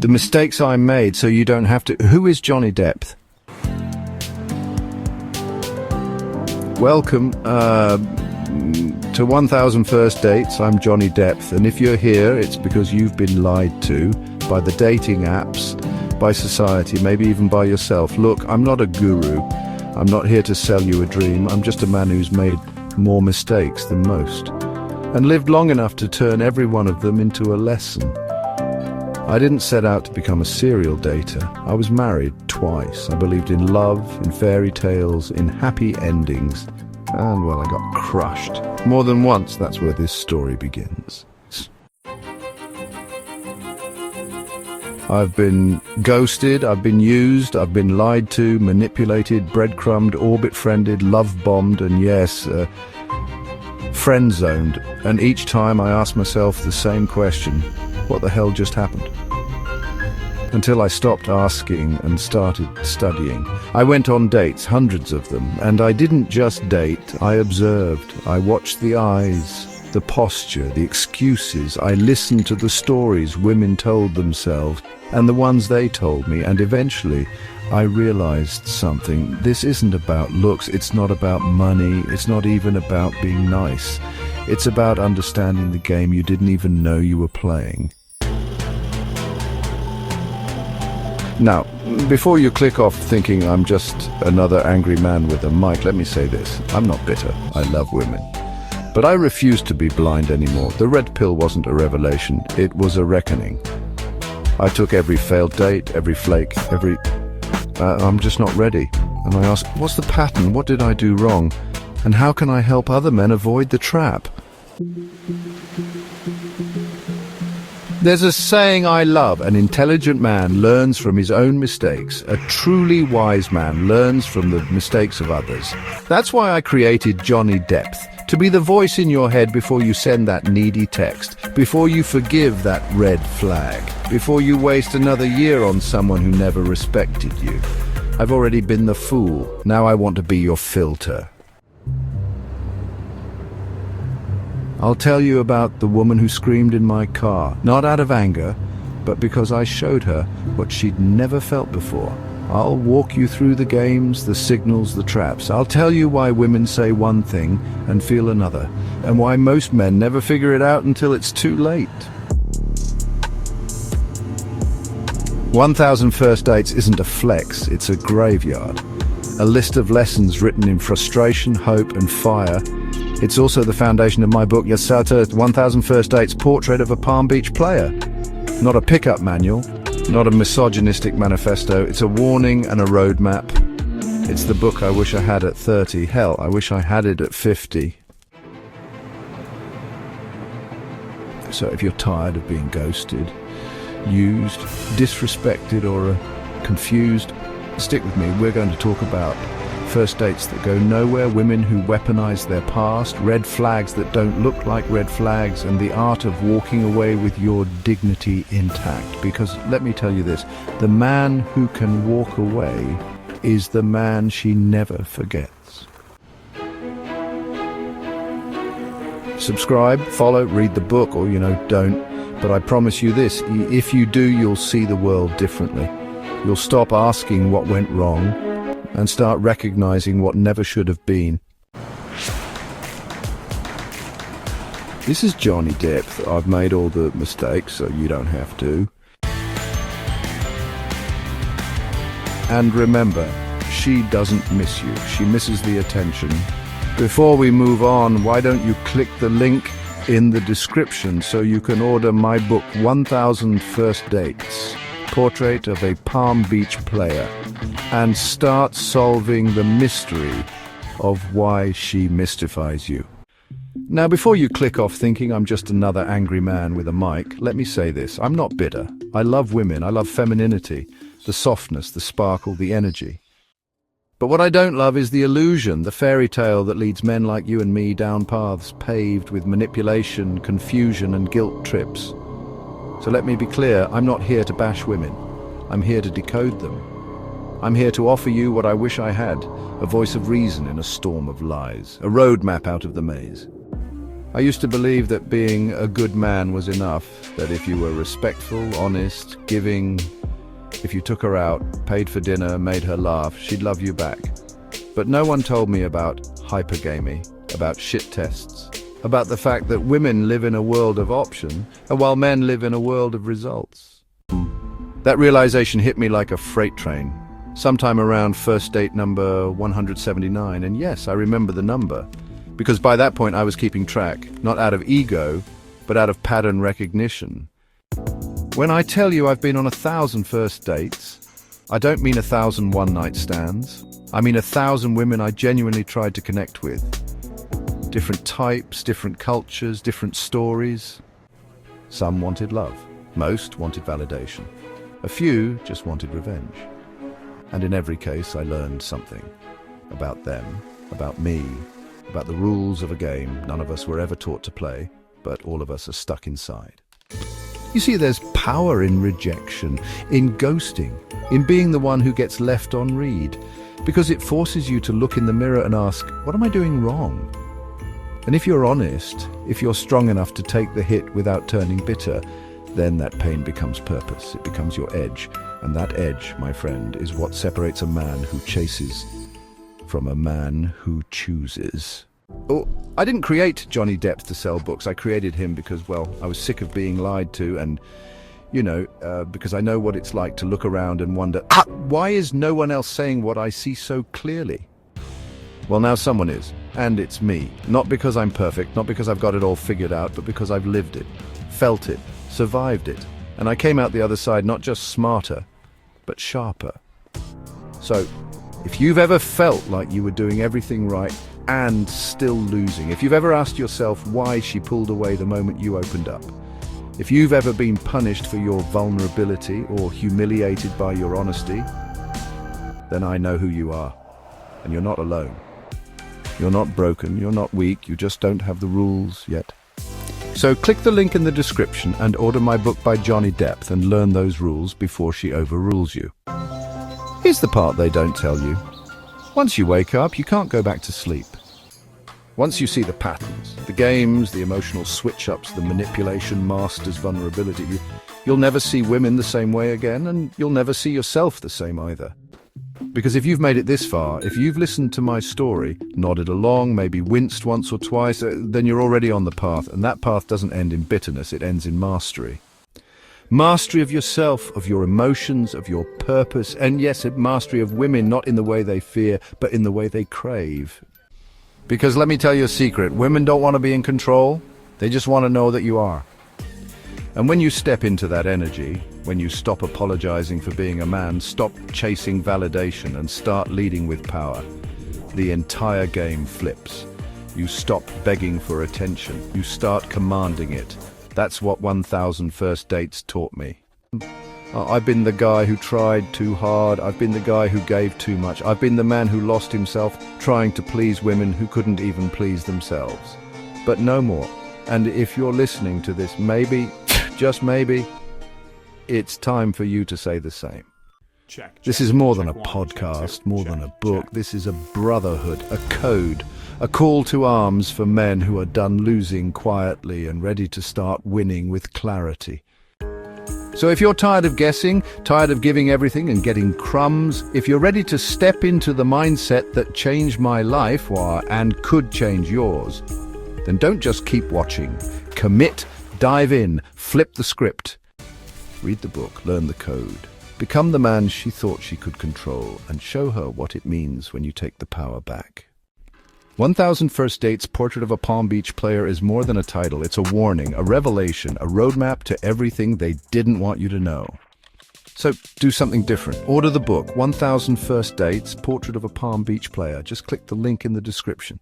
The mistakes I made so you don't have to. Who is Johnny Depp? Welcome to 1000 First Dates. I'm Johnny Depp, and if you're here, it's because you've been lied to by the dating apps, by society, maybe even by yourself. Look, I'm not a guru. I'm not here to sell you a dream. I'm just a man who's made more mistakes than most, and lived long enough to turn every one of them into a lesson. I didn't set out to become a serial dater. I was married twice. I believed in love, in fairy tales, in happy endings. And, well, I got crushed. More than once, that's where this story begins. I've been ghosted, I've been used, I've been lied to, manipulated, breadcrumbed, orbit-friended, love-bombed, and yes, friend-zoned. And each time I ask myself the same question: what the hell just happened? Until I stopped asking and started studying. I went on dates, hundreds of them, and I didn't just date, I observed. I watched the eyes, the posture, the excuses. I listened to the stories women told themselves and the ones they told me, and eventually I realized something. This isn't about looks, it's not about money, it's not even about being nice. It's about understanding the game you didn't even know you were playing. Now, before you click off thinking I'm just another angry man with a mic, let me say this. I'm not bitter. I love women. But I refuse to be blind anymore. The red pill wasn't a revelation. It was a reckoning. I took every failed date, every flake, I'm just not ready. And I ask, what's the pattern? What did I do wrong? And how can I help other men avoid the trap? There's a saying I love: an intelligent man learns from his own mistakes. A truly wise man learns from the mistakes of others. That's why I created Johnny Depp, to be the voice in your head before you send that needy text, before you forgive that red flag, before you waste another year on someone who never respected you. I've already been the fool. Now I want to be your filter. I'll tell you about the woman who screamed in my car, not out of anger, but because I showed her what she'd never felt before. I'll walk you through the games, the signals, the traps. I'll tell you why women say one thing and feel another, and why most men never figure it out until it's too late. 1000 First Dates isn't a flex, it's a graveyard. A list of lessons written in frustration, hope, and fire. It's also the foundation of my book, Yasata, 1000 First Dates, Portrait of a Palm Beach Player. Not a pickup manual, not a misogynistic manifesto. It's a warning and a roadmap. It's the book I wish I had at 30. Hell, I wish I had it at 50. So if you're tired of being ghosted, used, disrespected, or confused, stick with me. We're going to talk about first dates that go nowhere, women who weaponize their past, red flags that don't look like red flags, and the art of walking away with your dignity intact. Because let me tell you this, the man who can walk away is the man she never forgets. Subscribe, follow, read the book, or don't. But I promise you this, if you do, you'll see the world differently. You'll stop asking what went wrong and start recognizing what never should have been. This is Johnny Depp. I've made all the mistakes, so you don't have to. And remember, she doesn't miss you. She misses the attention. Before we move on, why don't you click the link in the description so you can order my book, 1000 First Dates, Portrait of a Palm Beach Player, and start solving the mystery of why she mystifies you. Now, before you click off thinking I'm just another angry man with a mic, let me say this. I'm not bitter. I love women. I love femininity, the softness, the sparkle, the energy. But what I don't love is the illusion, the fairy tale that leads men like you and me down paths paved with manipulation, confusion, and guilt trips. So let me be clear, I'm not here to bash women. I'm here to decode them. I'm here to offer you what I wish I had, a voice of reason in a storm of lies, a roadmap out of the maze. I used to believe that being a good man was enough, that if you were respectful, honest, giving, if you took her out, paid for dinner, made her laugh, she'd love you back. But no one told me about hypergamy, about shit tests, about the fact that women live in a world of option, and while men live in a world of results. That realization hit me like a freight train, sometime around first date number 179, and yes, I remember the number, because by that point I was keeping track, not out of ego, but out of pattern recognition. When I tell you I've been on 1,000 first dates, I don't mean 1,000 one-night stands. I mean 1,000 women I genuinely tried to connect with. Different types, different cultures, different stories. Some wanted love. Most wanted validation. A few just wanted revenge. And in every case, I learned something. About them, about me, about the rules of a game none of us were ever taught to play, but all of us are stuck inside. You see, there's power in rejection, in ghosting, in being the one who gets left on read, because it forces you to look in the mirror and ask, what am I doing wrong? And if you're honest, if you're strong enough to take the hit without turning bitter, then that pain becomes purpose, it becomes your edge. And that edge, my friend, is what separates a man who chases from a man who chooses. Oh, I didn't create Johnny Depp to sell books. I created him because, well, I was sick of being lied to and, because I know what it's like to look around and wonder, why is no one else saying what I see so clearly? Well, now someone is, and it's me. Not because I'm perfect, not because I've got it all figured out, but because I've lived it, felt it, survived it. And I came out the other side not just smarter, but sharper. So, if you've ever felt like you were doing everything right and still losing, if you've ever asked yourself why she pulled away the moment you opened up, if you've ever been punished for your vulnerability or humiliated by your honesty, then I know who you are. And you're not alone. You're not broken, you're not weak, you just don't have the rules yet. So click the link in the description and order my book by Johnny Depp and learn those rules before she overrules you. Here's the part they don't tell you. Once you wake up, you can't go back to sleep. Once you see the patterns, the games, the emotional switch-ups, the manipulation, masters, vulnerability, you'll never see women the same way again, and you'll never see yourself the same either. Because if you've made it this far, if you've listened to my story, nodded along, maybe winced once or twice, then you're already on the path, and that path doesn't end in bitterness, it ends in mastery. Mastery of yourself, of your emotions, of your purpose, and yes, mastery of women, not in the way they fear, but in the way they crave. Because let me tell you a secret, women don't want to be in control, they just want to know that you are. And when you step into that energy, when you stop apologizing for being a man, stop chasing validation and start leading with power, the entire game flips. You stop begging for attention, you start commanding it. That's what 1,000 first dates taught me. I've been the guy who tried too hard, I've been the guy who gave too much, I've been the man who lost himself trying to please women who couldn't even please themselves. But no more. And if you're listening to this, maybe, just maybe, it's time for you to say the same. This is more than a podcast, more than a book. This is a brotherhood, a code, a call to arms for men who are done losing quietly and ready to start winning with clarity. So if you're tired of guessing, tired of giving everything and getting crumbs, if you're ready to step into the mindset that changed my life and could change yours, then don't just keep watching. Commit, dive in, flip the script. Read the book, learn the code. Become the man she thought she could control and show her what it means when you take the power back. 1,000 First Dates Portrait of a Palm Beach Player is more than a title. It's a warning, a revelation, a roadmap to everything they didn't want you to know. So do something different. Order the book, 1,000 First Dates Portrait of a Palm Beach Player. Just click the link in the description.